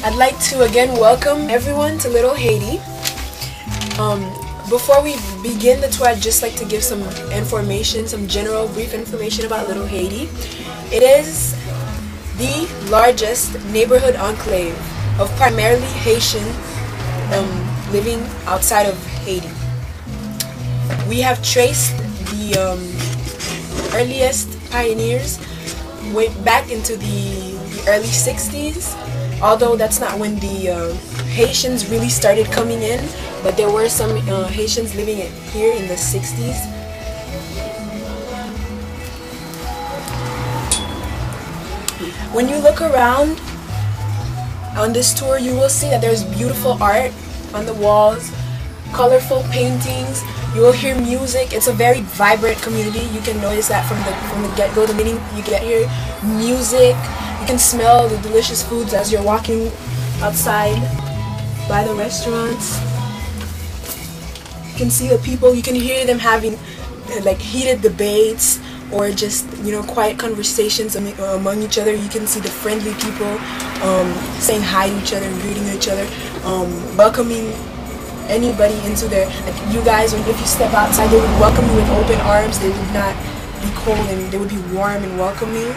I'd like to again welcome everyone to Little Haiti. Before we begin the tour, I'd just like to give some information, some general brief information about Little Haiti. It is the largest neighborhood enclave of primarily Haitian living outside of Haiti. We have traced the earliest pioneers way back into the early 60s, although that's not when the Haitians really started coming in, but there were some Haitians living here in the 60s. When you look around on this tour, you will see that there's beautiful art on the walls, colorful paintings. You will hear music. It's a very vibrant community. You can notice that from the get-go. The minute you get here, music. You can smell the delicious foods as you're walking outside by the restaurants. You can see the people. You can hear them having like heated debates or just, you know, quiet conversations among each other. You can see the friendly people saying hi to each other and greeting each other, welcoming anybody into their, like you guys, if you step outside, they would welcome you with open arms. They would not be cold and they would be warm and welcoming.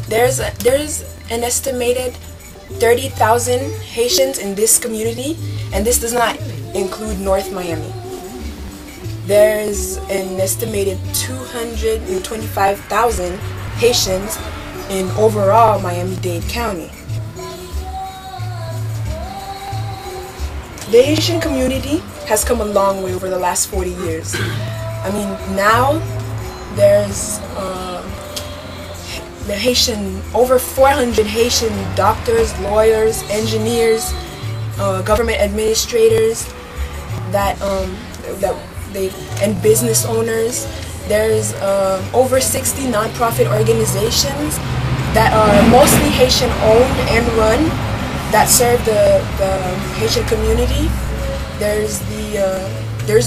There's an estimated 30,000 Haitians in this community, and this does not include North Miami. There's an estimated 225,000 Haitians in overall Miami-Dade County. The Haitian community has come a long way over the last 40 years. I mean, now there's the Haitian, over 400 Haitian doctors, lawyers, engineers, government administrators and business owners. There's over 60 nonprofit organizations that are mostly Haitian owned and run, that serve the Haitian community. There's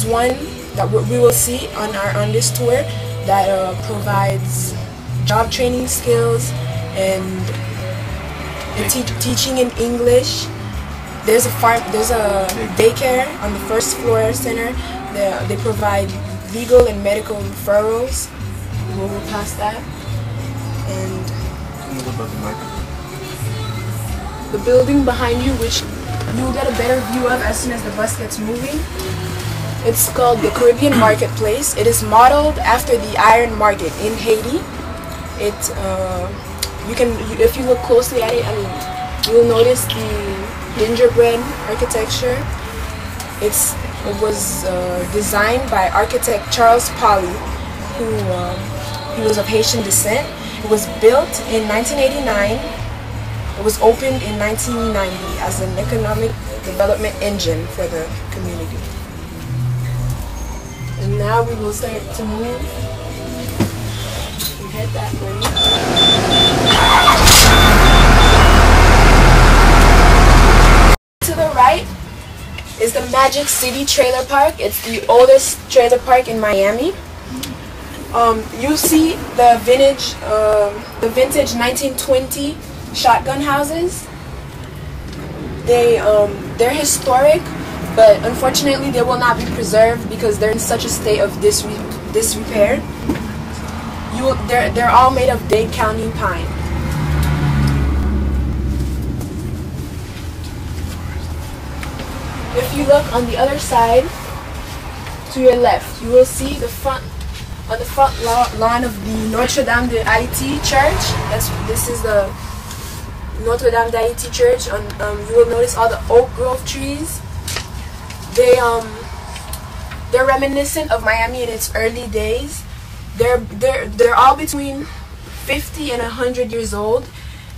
one that we will see on this tour that provides job training skills and teaching in English. There's a daycare on the first floor center. They provide legal and medical referrals. We'll move past that. And the building behind you, which you will get a better view of as soon as the bus gets moving. It's called the Caribbean Marketplace. It is modeled after the Iron Market in Haiti. If you look closely at it, I mean, you will notice the gingerbread architecture. It was designed by architect Charles Pauly, he was of Haitian descent. It was built in 1989. It was opened in 1990 as an economic development engine for the community. And now we will start to move. We head that way. To the right is the Magic City Trailer Park. It's the oldest trailer park in Miami. You see the vintage 1920 shotgun houses. They're historic, but unfortunately they will not be preserved because they're in such a state of disrepair. They're all made of Dade County pine. If you look on the other side, to your left, you will see the front lawn of the Notre Dame de Haiti Church. This is the Notre Dame de Haiti Church. You will notice all the oak grove trees. They're reminiscent of Miami in its early days. They're all between 50 and 100 years old,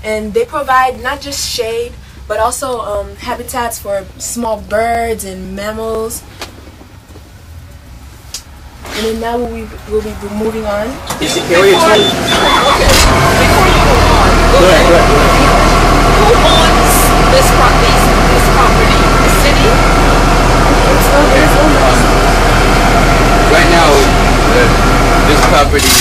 and they provide not just shade but also habitats for small birds and mammals. And then now we'll be moving on. Is the area Okay. Before you go on, Go ahead. who owns this property? The city? It's owned. Right now, this property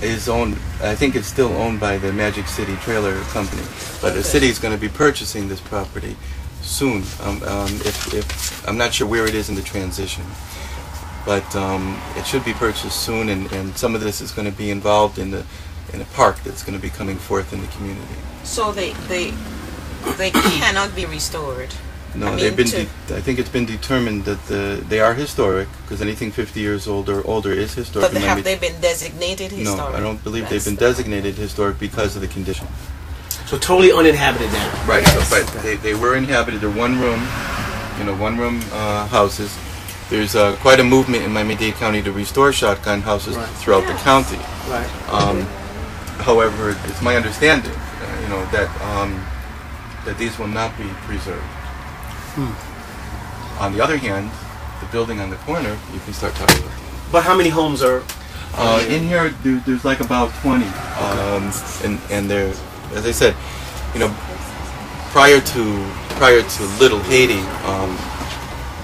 is is owned, I think it's still owned by the Magic City Trailer Company, but the city is going to be purchasing this property soon. If I'm not sure where it is in the transition, but it should be purchased soon, and some of this is going to be involved in a park that's going to be coming forth in the community. So they cannot be restored. No, I they've mean, been. I think it's been determined that they are historic, because anything 50 years old or older is historic. But have they been designated historic? No, I don't believe they've been designated historic because of the condition. So totally uninhabited now. Right. So, but they were inhabited. They're one room houses. There's quite a movement in Miami-Dade County to restore shotgun houses throughout the county. Right. However, it's my understanding, that these will not be preserved. On the other hand, the building on the corner, you can start talking about. But how many homes are in here? There's like about 20, and there, as I said, prior to Little Haiti,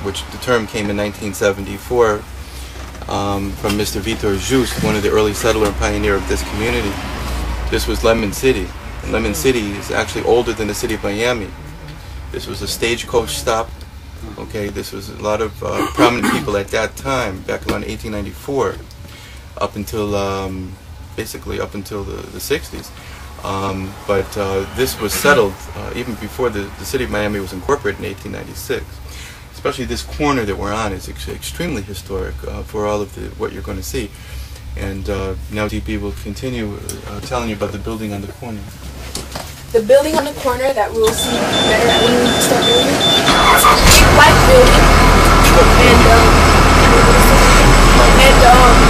which the term came in 1974 from Mr. Vitor Just, one of the early settler and pioneer of this community. This was Lemon City. And Lemon City is actually older than the city of Miami. This was a stagecoach stop. Okay, this was a lot of prominent people at that time, back around 1894, up until basically up until the 60s. But this was settled even before the city of Miami was incorporated in 1896. Especially this corner that we're on is extremely historic for all of what you're going to see. And now DP will continue telling you about the building on the corner. The building on the corner that we'll see better when we start building, it's a big white building,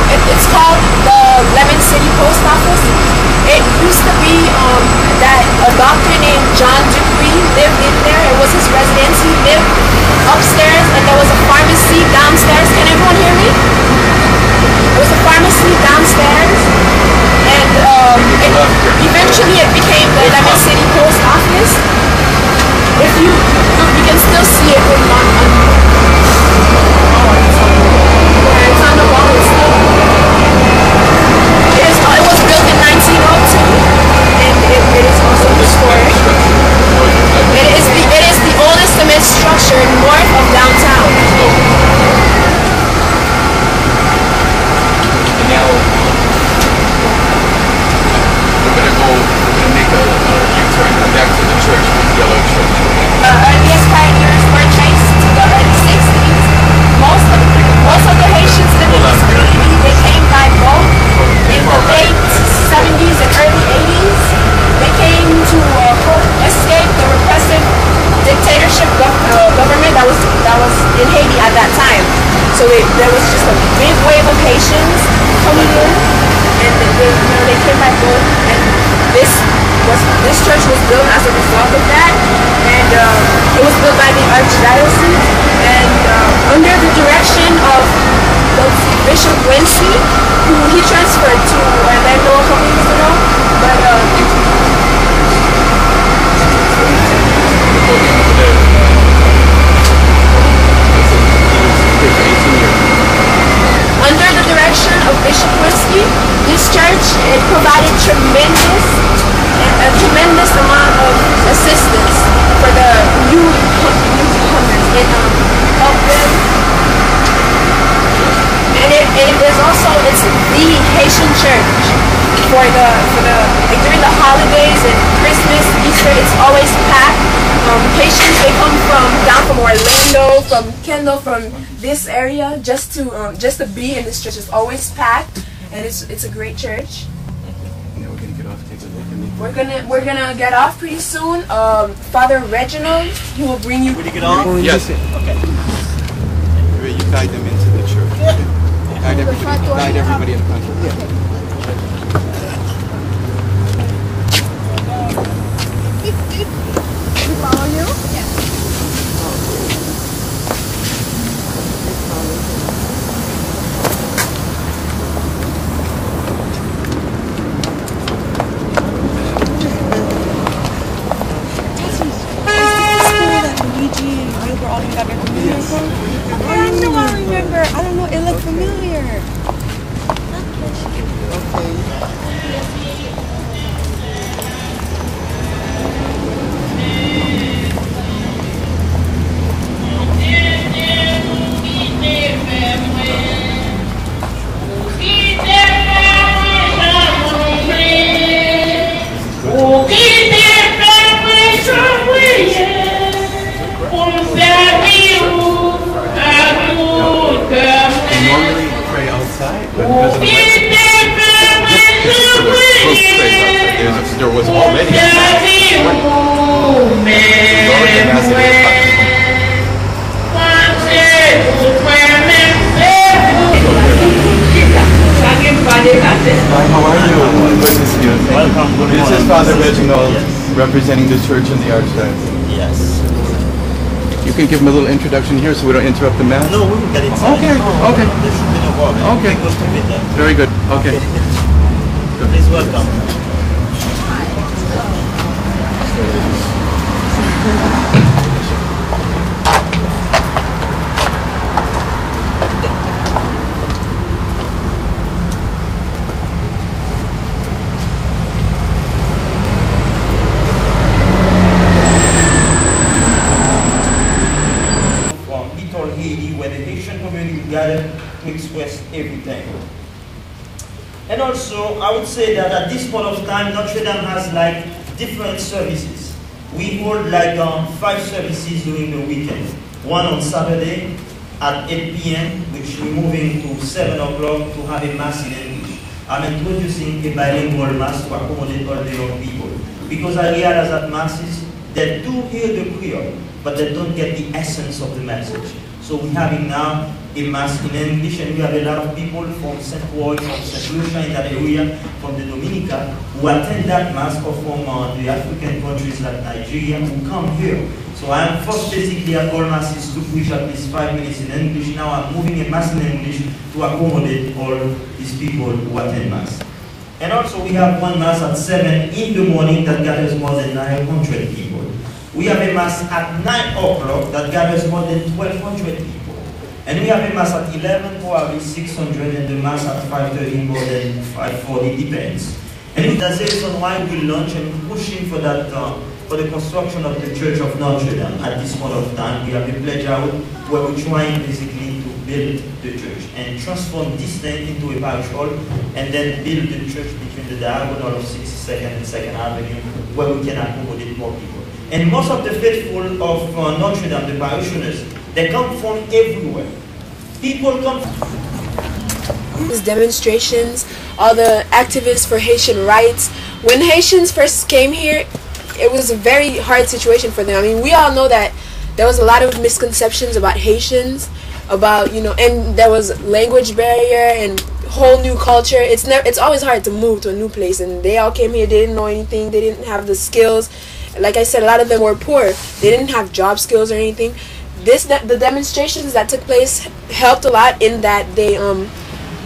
and it's called the Lemon City Post Office. It used to be that a doctor named John Dupree lived in there. It was his residence. He lived upstairs, and there was a pharmacy downstairs. Can everyone hear me? There was a pharmacy downstairs, and eventually it became the Lemon City Post Office. If you look, you can still see it written on it's on the wall. It was built in 1902, and it is also historic. It is the oldest cement structure north of downtown. Now we're gonna make a U-turn, come back to the church, this yellow church. Earliest pioneers were traced to the early 60s. Most of the Haitians living in this community, they came by boat in the late 70s and early 80s. They came to escape the repressive dictatorship government that was in Haiti at that time. So there was just a big wave of Haitians coming in, and they came by boat, and this church was built as a result of that, and it was built by the Archdiocese, and under the direction of Bishop Wincy, who he transferred to Orlando a couple years ago, but under the direction of Bishop Whiskey, this church, it provided a tremendous amount of assistance for the newcomers. It helped them, and it is also it's the Haitian church for the like during the holidays and Christmas, Easter. It's always packed. Haitians, they come down from Orlando, from Kendall, from this area just to be in this church. It's always packed, and it's a great church. Now we're gonna get off. Take a look. We're gonna get off pretty soon. Father Reginald, he will bring you. Will you get off? Yes. Okay. You guide them into the church. Guide everybody in front of you. Follow you? Yeah. I remember. I don't know. It looked familiar. Okay. because of the Mexican. This particular group trays outside, there was already a mass this morning. There was already a mass at 8 o'clock this morning. Hi, how are you? Good to see you. Welcome. Good This is morning. Father Reginald, Yes. representing the church and the archdiocese. Yes. You can give him a little introduction here so we don't interrupt the mass? No, we will get inside. Okay, okay. There should be no problem. Okay. We're going to be there. Very good. Okay. Please welcome. From Little Haiti, where the Haitian community gathered to express everything. And also, I would say that at this point of time, Notre Dame has like different services. We hold like 5 services during the weekend. One on Saturday at 8 p.m., which we're moving to 7 o'clock to have a mass in English. I'm introducing a bilingual mass to accommodate all the young people. Because I realize that masses, they do hear the Creole, but they don't get the essence of the message. So we're having now a mass in English, and we have a lot of people from St. Croix, from St. Lucia in that area, from the Dominica, who attend that mass, or from the African countries like Nigeria, who come here. So I'm first basically at all masses to preach at least 5 minutes in English. Now I'm moving a mass in English to accommodate all these people who attend mass. And also we have one mass at 7 in the morning that gathers more than 900 people. We have a mass at 9 o'clock that gathers more than 1,200 people. And we have a mass at 11, probably 600, and the mass at 5:30 more than 540, depends. And that's the reason why we launch and pushing for that, for the construction of the Church of Notre Dame. At this point of time, we have a pledge out where we're trying basically to build the church and transform this land into a parish hall, and then build the church between the diagonal of 62nd and 2nd Avenue, where we can accommodate more people. And most of the faithful of Notre Dame, the parishioners, they come from everywhere. People come from These demonstrations, all the activists for Haitian rights. When Haitians first came here, it was a very hard situation for them. I mean, we all know that there was a lot of misconceptions about Haitians, about, you know, and there was language barrier and whole new culture. It's always hard to move to a new place, and they all came here, they didn't know anything, they didn't have the skills. Like I said, a lot of them were poor. They didn't have job skills or anything. The demonstrations that took place helped a lot in that they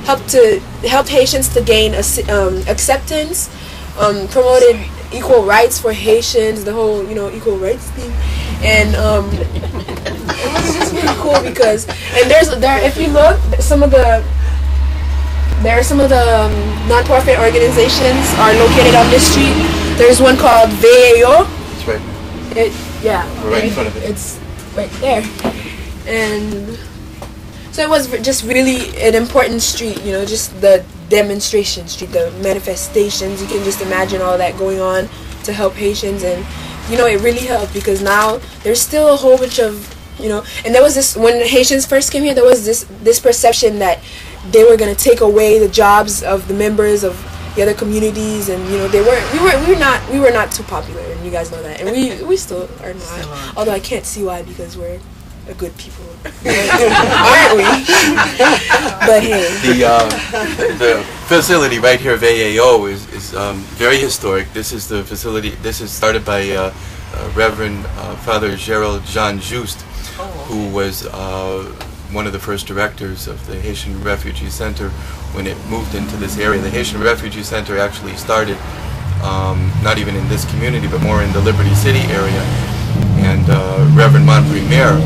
helped Haitians to gain acceptance, promoted equal rights for Haitians, the whole, you know, equal rights thing, and it was just really cool because, and if you look, there are some of the non-profit organizations are located on this street. There's one called VAO. That's right. We're right in front of it. It's right there, and so it was just really an important street. You know, just the demonstration street, the manifestations. You can just imagine all that going on to help Haitians, and you know, it really helped because now there's still a whole bunch of, you know, and there was this, when Haitians first came here, there was this perception that they were going to take away the jobs of the members of the other communities, and you know, we were not too popular, and you guys know that, and we still are not. Although I can't see why, because we're a good people, aren't we? But hey, the facility right here of AAO is very historic. This is the facility. This is started by Reverend Father Gerald Jean Juste, who was one of the first directors of the Haitian Refugee Center when it moved into this area. The Haitian Refugee Center actually started not even in this community, but more in the Liberty City area. And Reverend Montpremier,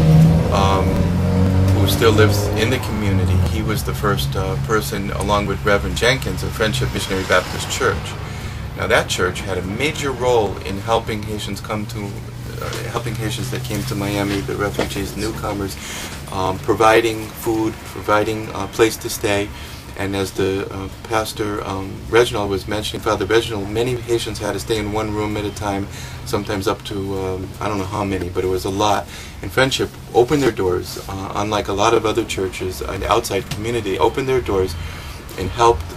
who still lives in the community, he was the first person, along with Reverend Jenkins, of Friendship Missionary Baptist Church. Now that church had a major role in helping Haitians helping Haitians that came to Miami, the refugees, newcomers, providing food, providing a place to stay. And as the Pastor Reginald was mentioning, Father Reginald, many Haitians had to stay in one room at a time, sometimes up to, I don't know how many, but it was a lot. And Friendship opened their doors, unlike a lot of other churches, an outside community, opened their doors and helped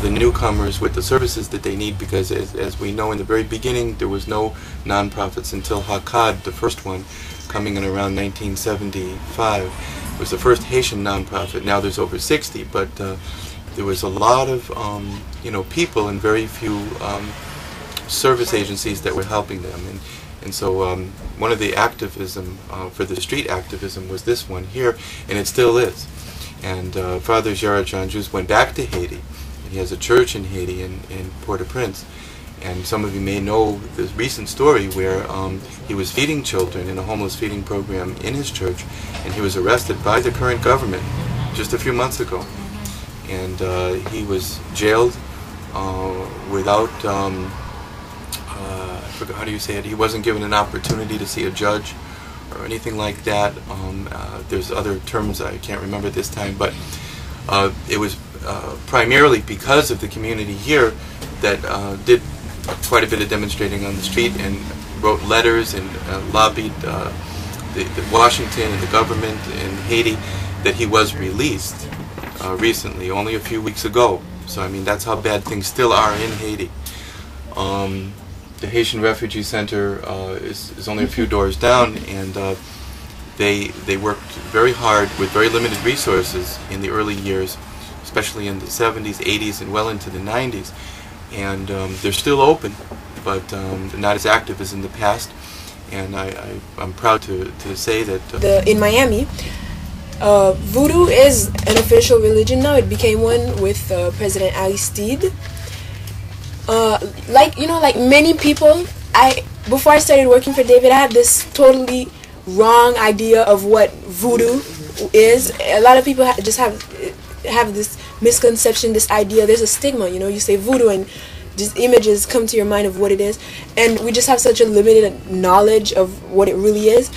the newcomers with the services that they need, because as we know, in the very beginning there was no nonprofits until HACAD, the first one, coming in around 1975. It was the first Haitian nonprofit. Now there's over 60, but there was a lot of people and very few service agencies that were helping them. And so one of the activism for the street activism was this one here, and it still is. And Father Gerard Janjus went back to Haiti. He has a church in Haiti, in Port-au-Prince, and some of you may know this recent story where he was feeding children in a homeless feeding program in his church, and he was arrested by the current government just a few months ago. And he was jailed without, I forgot, how do you say it, he wasn't given an opportunity to see a judge or anything like that. There's other terms I can't remember this time, but it was primarily because of the community here that did quite a bit of demonstrating on the street and wrote letters and lobbied the Washington and the government in Haiti that he was released recently, only a few weeks ago. So I mean, that's how bad things still are in Haiti. The Haitian Refugee Center is only a few doors down, and they worked very hard with very limited resources in the early years, especially in the 70s, 80s, and well into the 90s. And they're still open, but not as active as in the past. And I'm proud to say that in Miami, voodoo is an official religion now. It became one with President Aristide. Like many people, before I started working for David, I had this totally wrong idea of what voodoo is. A lot of people just have this misconception, this idea. There's a stigma, you say voodoo and just images come to your mind of what it is, and we just have such a limited knowledge of what it really is.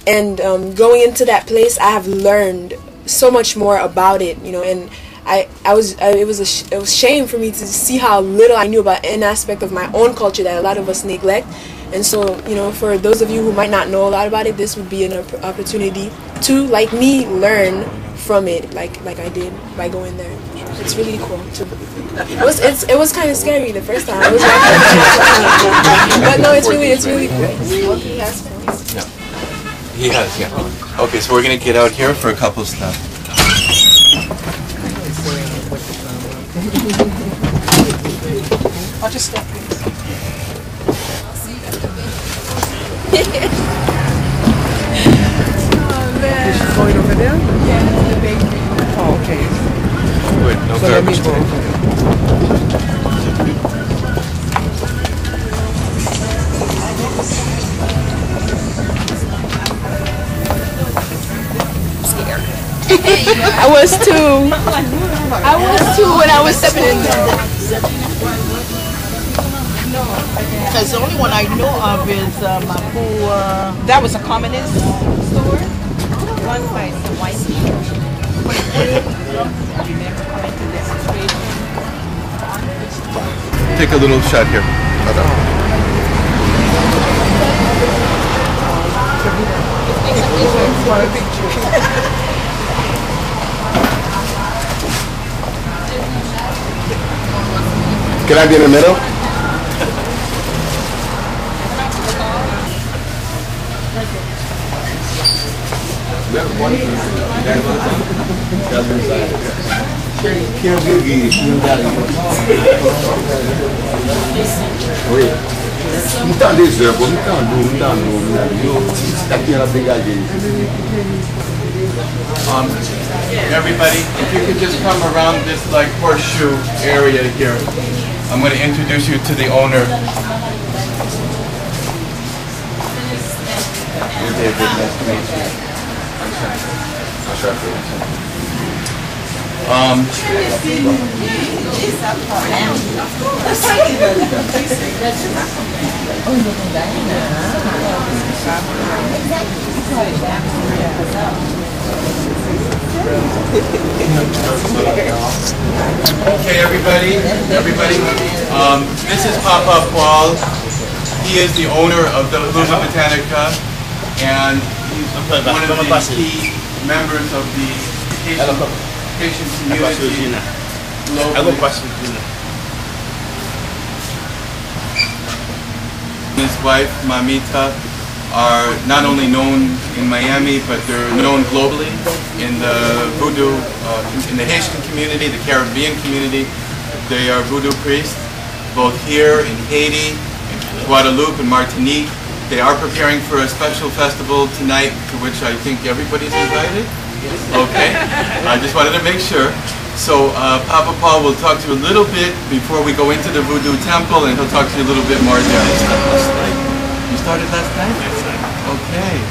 And going into that place, I have learned so much more about it, and it was shame for me to see how little I knew about an aspect of my own culture that a lot of us neglect. And so, for those of you who might not know a lot about it, this would be an opportunity to, like me, learn from it, like I did by going there. It's really cool. It was kind of scary the first time. But no, it's really cool. Yeah. He has, yeah. Okay, so we're gonna get out here for a couple stops. I'll just step in. Oh man. Is she going over there? Yeah, that's the bakery. Oh, okay. Good, no So let me garbage. go. I was too when I was stepping in there. Because the only one I know of is Mapu. That was a communist store. Run by the white people. I remember coming to demonstration. Take a little shot here. Can I be in the middle? Everybody, if you could just come around this like horseshoe area here. I'm going to introduce you to the owner. David, nice to meet you. Okay, everybody. This is Papa Paul. He is the owner of the Luna Botanica, and he's one of the key members of the Haitian Haitian Agora community Gina. locally. Agora passo Gina. His wife, Mamita, are not only known in Miami, but they're known globally in the voodoo, in the Haitian community, the Caribbean community. They are voodoo priests, both here in Haiti, in Guadeloupe, and Martinique. They are preparing for a special festival tonight, to which I think everybody's invited. Okay, I just wanted to make sure. So Papa Paul will talk to you a little bit before we go into the voodoo temple, and he'll talk to you a little bit more there. You started last night? Okay.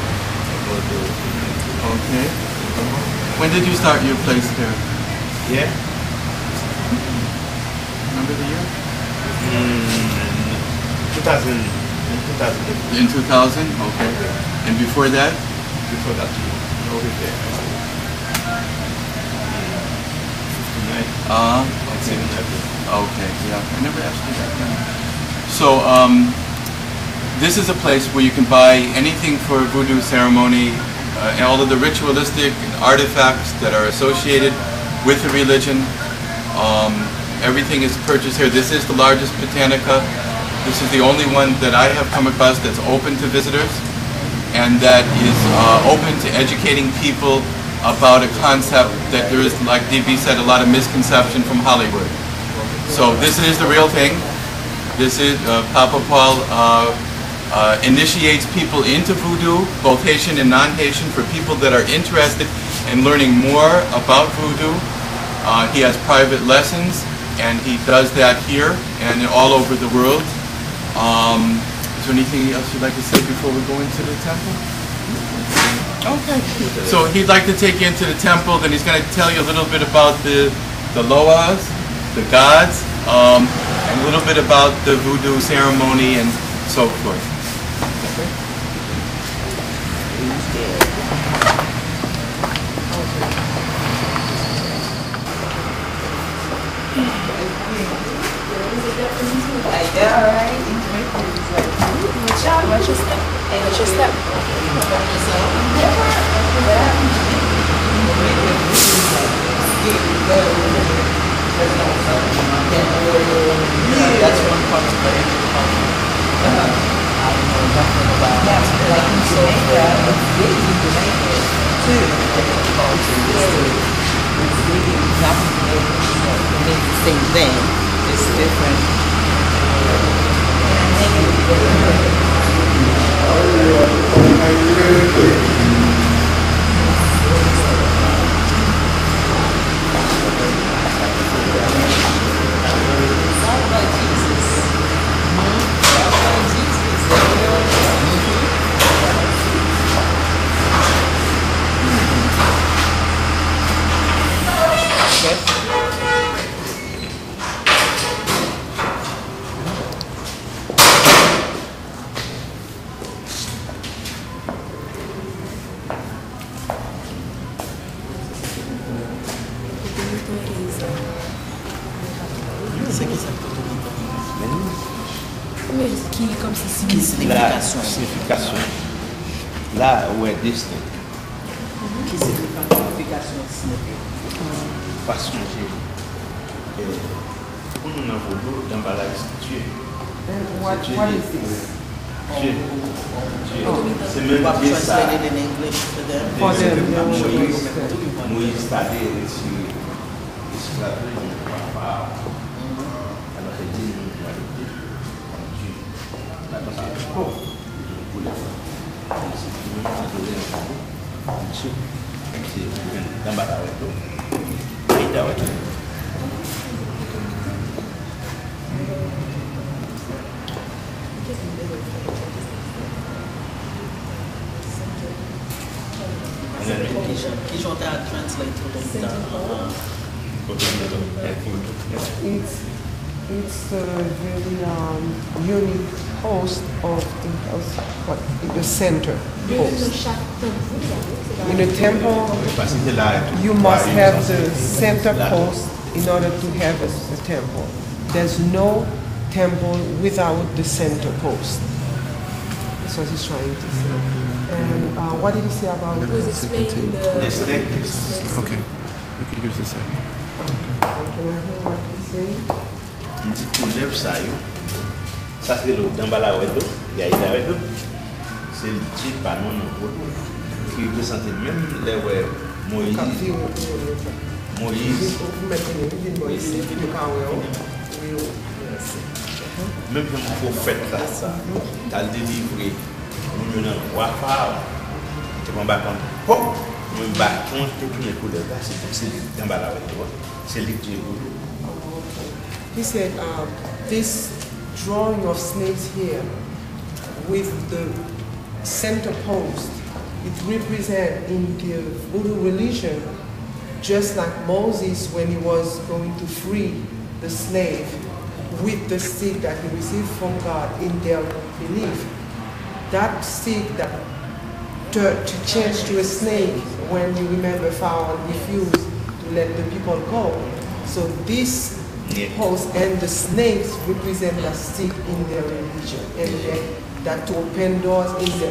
Okay. When did you start your place here? Yeah. Remember the year? 2000. In 2000? Okay. And before that? Before that, over there. 59. Okay. Okay, yeah. I never asked you that. So, this is a place where you can buy anything for a voodoo ceremony, and all of the ritualistic artifacts that are associated with the religion. Everything is purchased here. This is the largest botanica. This is the only one that I have come across that's open to visitors, and that is open to educating people about a concept that there is, like DB said, a lot of misconception from Hollywood. So this is the real thing. This is Papa Paul initiates people into voodoo, both Haitian and non-Haitian, for people that are interested in learning more about voodoo. He has private lessons, and he does that here and all over the world. Is there anything else you'd like to say before we go into the temple? Okay. So he'd like to take you into the temple, then he's going to tell you a little bit about the loas, the gods, and a little bit about the voodoo ceremony and so forth. Okay. Watch your step. Watch your step. That's one part of it. Same thing. It's different. La signification. Là où est distinct. Qui signification Pas changer. Pour nous, dans vos dans la instituée. What is this? Dieu. C'est même Dieu ça. Translated in English for them. For them. Moïse c'est-à-dire esclavage de Pharaon. Alors il dit nous doit être Dieu. La c'est pour les c'est nous adorer un Dieu. C'est dans bataille tout. Et d'ailleurs Qui j'en ai à translate to them. It's a very unique host of the center host. In a temple, you must have the center post in order to have a temple. There's no temple without the center post. That's what he's trying to say. And what did he say about It was explained in the... Okay. Here's the second. Can I hear what he's saying? Une petite couleur, ça y est. Ça, c'est le Dambala Wedo. Il y a Wedo. C'est le petit panneau qui représente même les Moïse. Moïse. Même le prophète là, t'as délivré. Nous avons un roi phare. Tu m'en bats comme. Oh! Nous m'en bats contre toutes les couleurs. C'est Dambala Wedo. C'est le petit. He said, this drawing of snakes here with the center post, it represents in the Voodoo religion, just like Moses when he was going to free the slave with the stick that he received from God in their belief. That stick that to change to a snake when you remember Pharaoh refused to let the people go. So this post and the snakes represent the stick in their religion, and that to open doors in the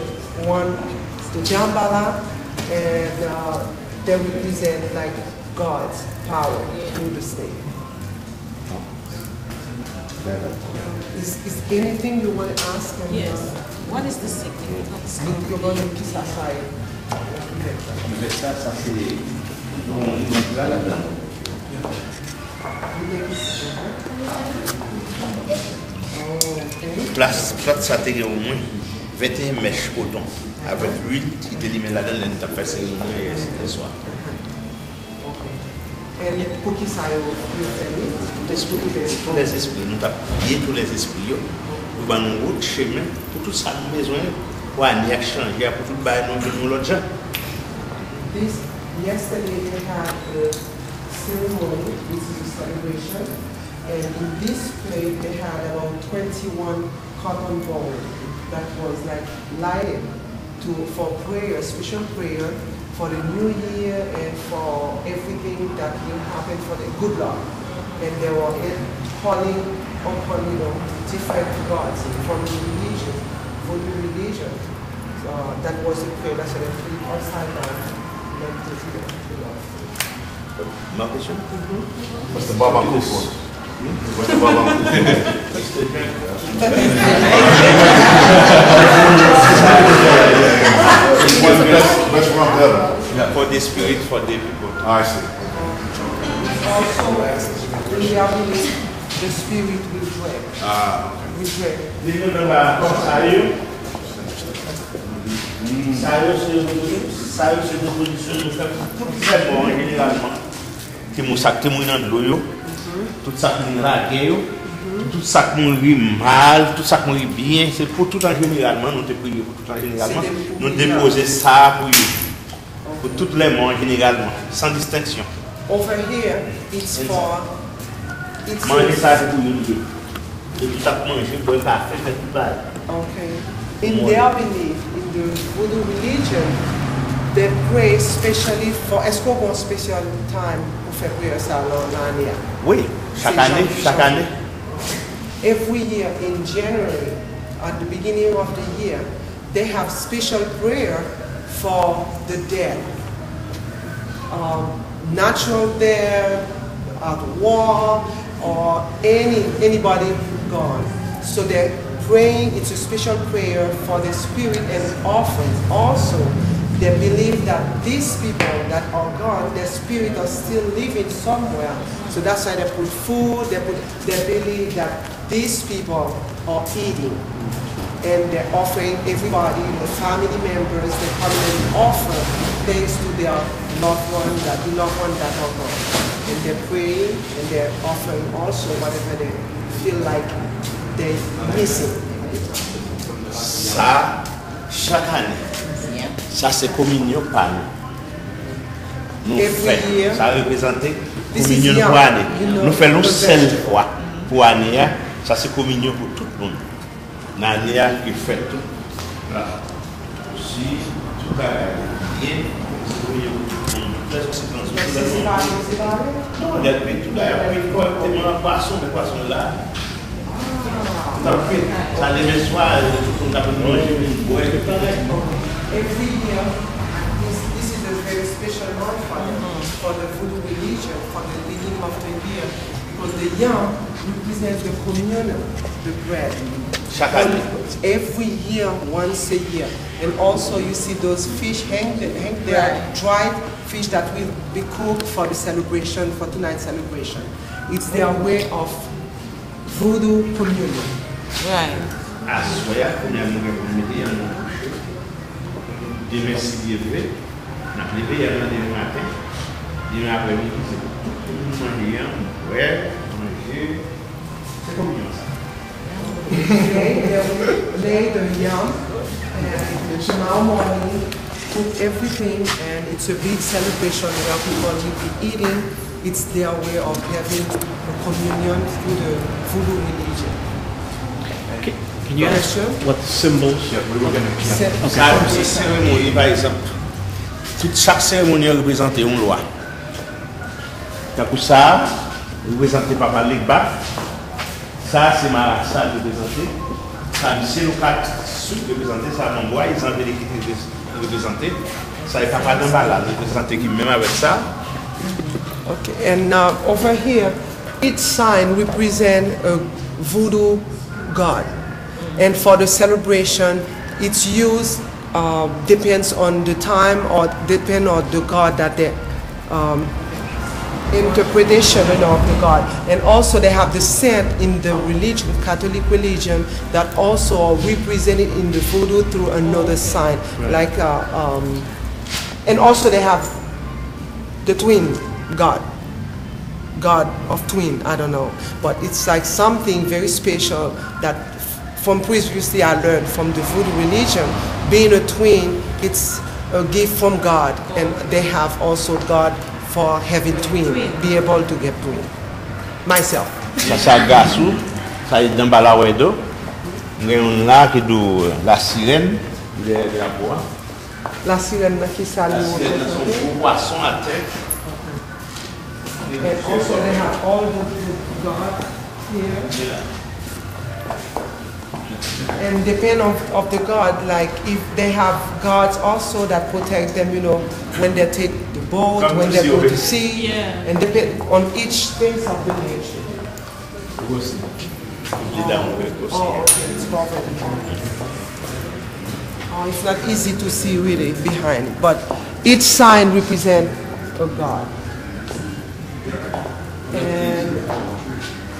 one, the Jambala, and they represent like God's power through the snake. Is anything you want to ask him? Yes. What is the significance? You're going to kiss aside. Ça, c'est. Place ça t'es au moins 21 mèches coton avec l'huile qui t'élimine la donne t'as fait cérémonie ce soir. Et les cookies ça tous les esprits nous t'as lié tous les esprits nous avons une route chemin pour tout ça nous besoin pour aller changer pour tout bail nous l'autre gens. Yesterday they had the ceremony, which is a celebration, and in this plate they had about 21 cotton balls that was like lighted for prayer, special prayer for the new year and for everything that will happen for the good luck. And they were calling upon different gods from the religion, Voodoo religion. That was the prayer that said flip upside down. Ma question? What's the Baba Cool for? What's the Baba What's the best rum ever? For the spirit, for the people. I see. Also, in their belief, the spirit will drink. Will drink. Ça c'est une position nous fait tout très bon généralement. Qui nous sac témoin dans l'eau tout ça qui nous rague tout ça qui nous rit mal, tout ça qui nous rit bien, c'est pour tout en généralement nous te prier pour tout en généralement. Nous déposer ça pour tous les mondes généralement sans distinction. Over here it's for manger ça pour nous. Et tout ça manger pour café fait tout ça. Okay. In their belief, in the Voodoo religion, they pray especially for a special time pour faire prière ça l'année. Oui, chaque année. Every year in January, at the beginning of the year, they have special prayer for the dead. Natural death, at war, or anybody gone. So they're praying, it's a special prayer for the spirit and offerings. Also, they believe that these people that are gone, their spirit are still living somewhere. So that's why they put food, they believe that these people are eating. And they're offering everybody, the family members, they come and offer thanks to their loved one, the loved one that are gone. And they're praying and they're offering also whatever they feel like they're missing. Ça, chaque année. Ça c'est communion par nous. Nous faisons, ça représente communion pour année. Nous faisons une seule fois pour année. Ça c'est communion pour tout le monde. L'année qui fait tout. Si tout a bien, c'est communion pour tout le monde. Non, il y a tout d'ailleurs. Poisson là. Ça les soirs, tout le monde a besoin. Every year, this is a very special month for them. for the voodoo religion, for the beginning of the year, because the yam represents the communion, the bread. Every year, once a year. And also you see those fish hang there, dried fish that will be cooked for the celebration, for tonight's celebration. It's their way of voodoo communion. Right. Demain, si Dieu veut, on a levé demain matin, demain après-midi, c'est tout le monde manger, ouais, manger, c'est communion ça. They lay the yam, and tomorrow morning cook everything, and it's a big celebration where people will be eating. It's their way of having a communion through the voodoo religion. Can you ask what the symbols? Chaque cérémonie, par exemple, chaque cérémonie représente une loi. Comme ça, représente Papa Legba. Ça, c'est ma salle représentée. Ça, c'est le cas représenté. Ça, mon bois, ils ont été représentés. Ça, est Papa Dambala représenté qui même avec ça. Okay, and over here, each sign represents a voodoo god. And for the celebration, it's used, depends on the time or depend on the god that the interpretation of the god. And also they have the saint in the religion, Catholic religion, that also are represented in the voodoo through another sign. Right. Like, and also they have the twin god of twin, I don't know. But it's like something very special that from previously I learned from the voodoo religion, being a twin, it's a gift from God, and they have also God for having twin, be able to get twin. Myself. Ça c'est Gassou, ça est dans Balawedo. Il y a un lac qui est la sirène de la bois. La sirène qui s'allume. La sirène son poisson à terre. And also they have all the God here. And depend of the God, like if they have gods also that protect them, you know, when they take the boat, when they go to sea, and depend on each things of the nation. Oh, okay, it's covered. Oh, it's not easy to see really behind, but each sign represents a god. And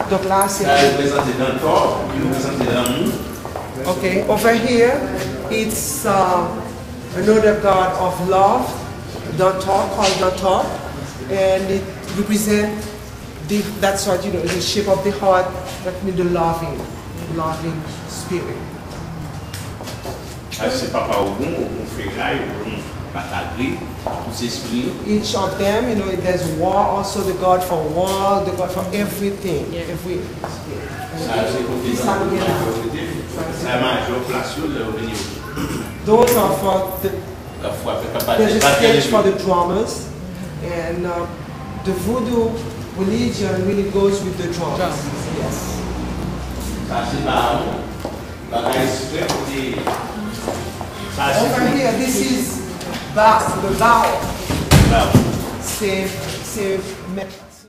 the classic. Okay, over here it's another god of love, called Dantor, and it represents that's what you know, the shape of the heart. That means the loving spirit. Each of them, you know, there's war, also the god for war, the god for everything. Those are for there's a stage for the drummers, and the voodoo religion really goes with the drums. Yes. Over here, this is the bow. C'est